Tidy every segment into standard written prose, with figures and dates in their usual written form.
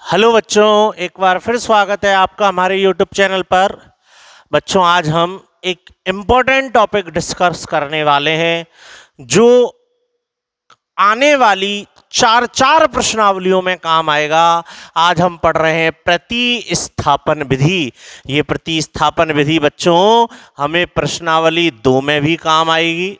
Hello बच्चों, एक बार फिर स्वागत है आपका हमारे यूट्यूब चैनल पर। बच्चों, आज हम एक इम्पोर्टेंट टॉपिक डिस्कस करने वाले हैं जो आने वाली चार चार प्रश्नावलियों में काम आएगा। आज हम पढ़ रहे हैं प्रतिस्थापन विधि। ये प्रतिस्थापन विधि बच्चों हमें प्रश्नावली 2 में भी काम आएगी,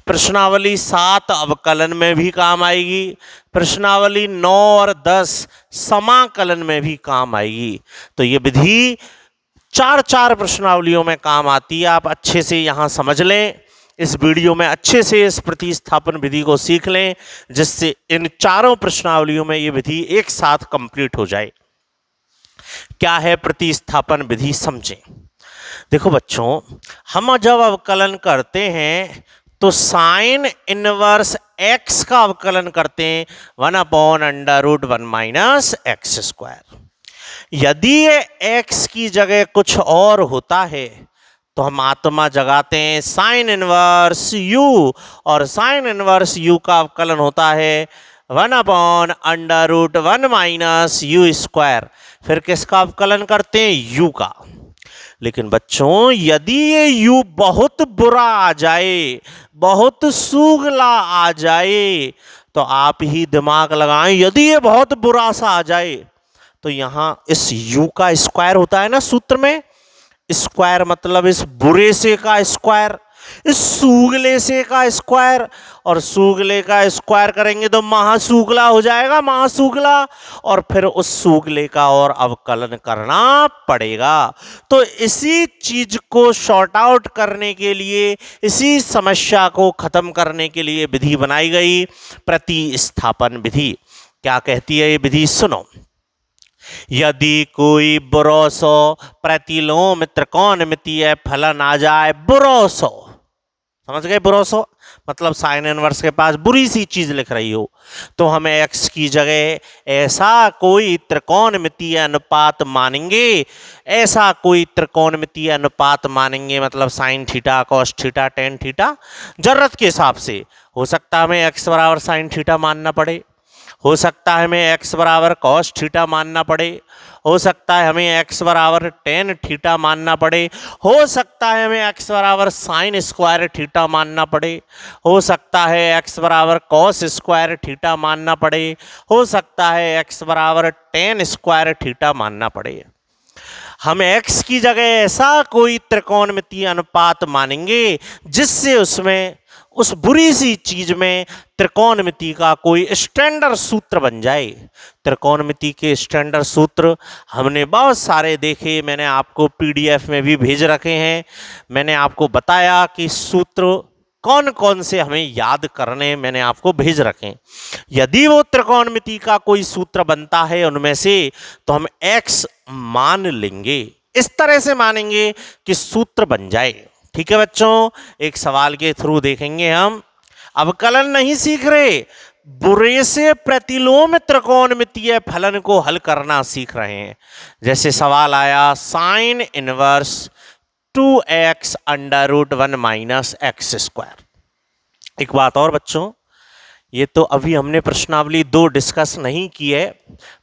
प्रश्नावली 7 अवकलन में भी काम आएगी, प्रश्नावली 9 और 10 समाकलन में भी काम आएगी। तो ये विधि चार चार प्रश्नावलियों में काम आती है। आप अच्छे से यहाँ समझ लें, इस वीडियो में अच्छे से इस प्रतिस्थापन विधि को सीख लें, जिससे इन चारों प्रश्नावलियों में ये विधि एक साथ कंप्लीट हो जाए। क्या है प्रतिस्थापन विधि, समझें। देखो बच्चों, हम जब अवकलन करते हैं तो साइन इनवर्स एक्स का अवकलन करते हैं 1/√1 माइनस एक्स स्क्वायर। यदि ये एक्स की जगह कुछ और होता है तो हम आत्मा जगाते हैं साइन इनवर्स यू, और साइन इनवर्स यू का अवकलन होता है 1/√1 माइनस यू स्क्वायर। फिर किसका अवकलन करते हैं? यू का। लेकिन बच्चों, यदि ये u बहुत बुरा आ जाए, बहुत सूगला आ जाए, तो आप ही दिमाग लगाएं। यदि ये बहुत बुरा सा आ जाए तो यहां इस u का स्क्वायर होता है ना सूत्र में, स्क्वायर मतलब इस बुरे से का स्क्वायर, इस सूगले से का स्क्वायर, और सूगले का स्क्वायर करेंगे तो महासूगला हो जाएगा, महासूगला, और फिर उस सूगले का और अवकलन करना पड़ेगा। तो इसी चीज को शॉर्ट आउट करने के लिए, इसी समस्या को खत्म करने के लिए विधि बनाई गई प्रतिस्थापन विधि। क्या कहती है ये विधि, सुनो। यदि कोई बुरोसो प्रतिलोम त्रिकोणमितीय फलन आ जाए, बुरोसो, समझ गए? बुरोसो मतलब साइन इनवर्स के पास बुरी सी चीज लिख रही हो, तो हमें एक्स की जगह ऐसा कोई त्रिकोणमितीय अनुपात मानेंगे, ऐसा कोई त्रिकोणमितीय अनुपात मानेंगे, मतलब sign theta, cos theta, tan theta, जरूरत के हिसाब से। हो सकता है हमें एक्स बराबर साइन थीटा मानना पड़े, हो सकता है हमें एक्स बराबर कॉस थीटा मानना पड़े, हो सकता है हमें एक्स बराबर टेन थीटा मानना पड़े, हो सकता है हमें एक्स बराबर साइन स्क्वायर थीटा मानना पड़े, हो सकता है एक्स बराबर कॉस स्क्वायर थीटा मानना पड़े, हो सकता है एक्स बराबर टेन स्क्वायर थीटा मानना पड़े। हम एक्स की जगह ऐसा कोई त्रिकोणमितीय अनुपात मानेंगे जिससे उसमें, उस बुरी सी चीज में त्रिकोणमिति का कोई स्टैंडर्ड सूत्र बन जाए। त्रिकोणमिति के स्टैंडर्ड सूत्र हमने बहुत सारे देखे, मैंने आपको पीडीएफ में भी भेज रखे हैं। मैंने आपको बताया कि सूत्र कौन कौन से हमें याद करने, मैंने आपको भेज रखे। यदि वो त्रिकोणमिति का कोई सूत्र बनता है उनमें से, तो हम x मान लेंगे, इस तरह से मानेंगे कि सूत्र बन जाए। ठीक है बच्चों, एक सवाल के थ्रू देखेंगे हम। अवकलन नहीं सीख रहे, बुरे से प्रतिलोम त्रिकोणमितीय फलन को हल करना सीख रहे हैं। जैसे सवाल आया sine inverse 2x√1 minus x square. एक बात और बच्चों, ये तो अभी हमने प्रश्नावली 2 डिस्कस नहीं की है।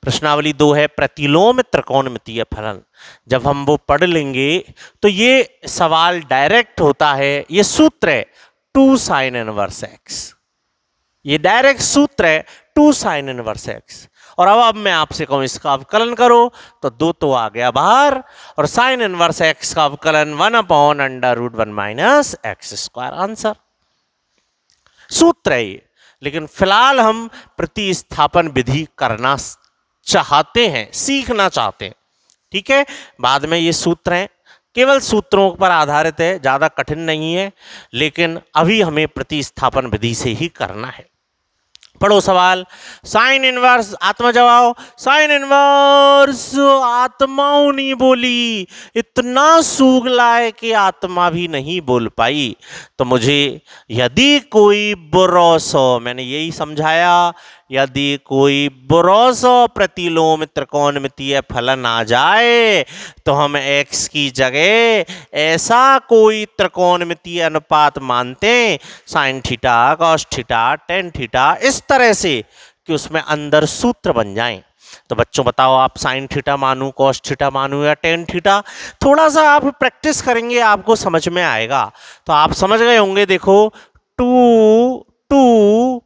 प्रश्नावली 2 है प्रतिलोम त्रिकोणमितीय फलन। जब हम वो पढ़ लेंगे तो ये सवाल डायरेक्ट होता है, ये सूत्र है 2 साइन इनवर्स एक्स, ये डायरेक्ट सूत्र है 2 साइन इनवर्स एक्स। और अब मैं आपसे कहूं इसका अवकलन करो, तो 2 तो आ गया बाहर, और साइन इनवर्स एक्स का अवकलन 1/√1 माइनस एक्स स्क्वायर, आंसर। सूत्र है ये। लेकिन फिलहाल हम प्रतिस्थापन विधि करना चाहते हैं, सीखना चाहते हैं। ठीक है, बाद में ये सूत्र हैं, केवल सूत्रों पर आधारित है, ज्यादा कठिन नहीं है, लेकिन अभी हमें प्रतिस्थापन विधि से ही करना है। पढ़ो सवाल। साइन इनवर्स, आत्मा जवाओ। साइन इनवर्स, आत्माओं नहीं बोली, इतना सूगला है कि आत्मा भी नहीं बोल पाई। तो मुझे यदि कोई बुरोसो, मैंने यही समझाया, यदि कोई बुरोसो प्रतिलोम त्रिकोणमितीय फलन आ जाए तो हम x की जगह ऐसा कोई त्रिकोणमितीय अनुपात मानते हैं, sign theta, cos theta, tan theta, इस तरह से कि उसमें अंदर सूत्र बन जाएं। तो बच्चों बताओ, आप साइन थीटा मानूं, कॉस थीटा मानूं या टेन थीटा? थोड़ा सा आप प्रैक्टिस करेंगे आपको समझ में आएगा। तो आप समझ गए होंगे। देखो, टू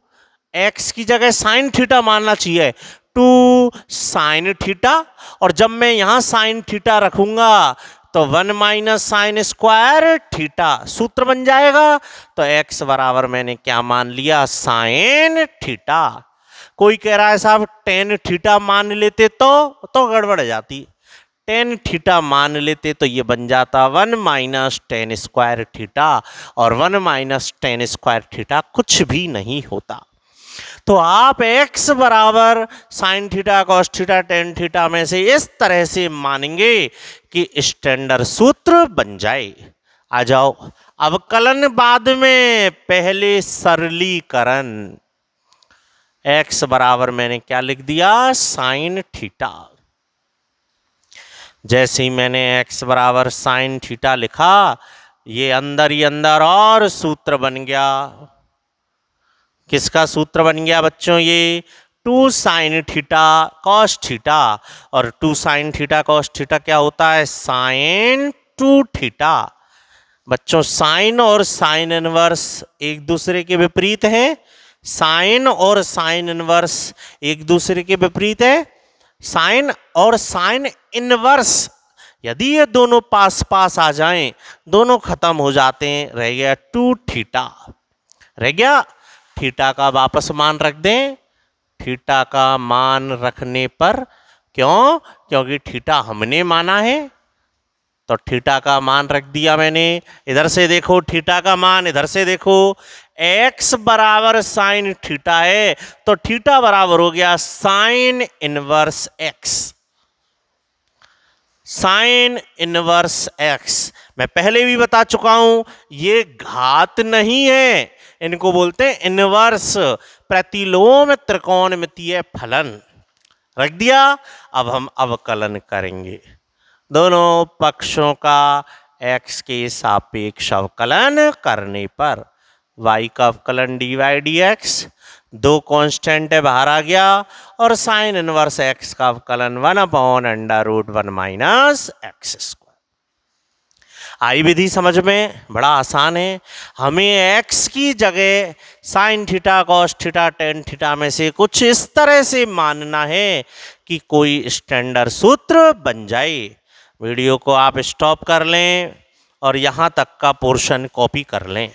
एक्स की जगह साइन थीटा मानना चाहिए, टू साइन थीटा। और जब मैं यहां साइन थीटा रखूंगा तो 1 माइनस साइन स्क्वायर थीटा सूत्र बन जाएगा। तो x बराबर मैंने क्या मान लिया? Sine theta. कोई कह रहा है साहब टेन थीटा मान लेते तो गड़बड़ जाती। टेन थीटा मान लेते तो ये बन जाता 1 माइनस टेन स्क्वायर थीटा, और 1 माइनस टेन स्क्वायर थीटा कुछ भी नहीं होता। तो आप x बराबर sign theta, cos theta, tan theta में से इस तरह से मानेंगे कि स्टैंडर्ड सूत्र बन जाए। आ जाओ, अवकलन बाद में, पहले सरलीकरण। x बराबर मैंने क्या लिख दिया? Sine theta. जैसे ही मैंने x बराबर साइन थीटा लिखा, ये अंदर ही अंदर और सूत्र बन गया। किसका सूत्र बन गया बच्चों? ये two sine theta cos theta. और two sine theta cos theta क्या होता है? Sine two theta. बच्चों, साइन और साइन इनवर्स एक दूसरे के विपरीत हैं। साइन और साइन इनवर्स एक दूसरे के विपरीत है। साइन और साइन इनवर्स, यदि ये दोनों पास पास आ जाएं, दोनों खत्म हो जाते हैं। रह गया टू थीटा, रह गया। थीटा का वापस मान रख दें। थीटा का मान रखने पर, क्यों? क्योंकि थीटा हमने माना है, तो थीटा का मान रख दिया मैंने। इधर से देखो थीटा का मान, इधर से देखो। x बराबर साइन थीटा है, तो थीटा बराबर हो गया sine inverse x। Sine inverse x मैं पहले भी बता चुका हूं, ये घात नहीं है, इनको बोलते हैं इनवर्स, प्रतिलोम त्रिकोणमितीय फलन। रख दिया। अब हम अवकलन करेंगे। दोनों पक्षों का x के सापेक्ष अवकलन करने पर y का अवकलन dy dx, दो कांस्टेंट है बाहर आ गया, और साइन इनवर्स x का अवकलन 1/√1 माइनस एक्स स्क्वायर। आई विधि समझ में? बड़ा आसान है। हमें x की जगह sign theta, cos theta, tan theta में से कुछ इस तरह से मानना है कि कोई स्टैंडर्ड सूत्र बन जाए। वीडियो को आप स्टॉप कर लें और यहाँ तक का पोर्शन कॉपी कर लें।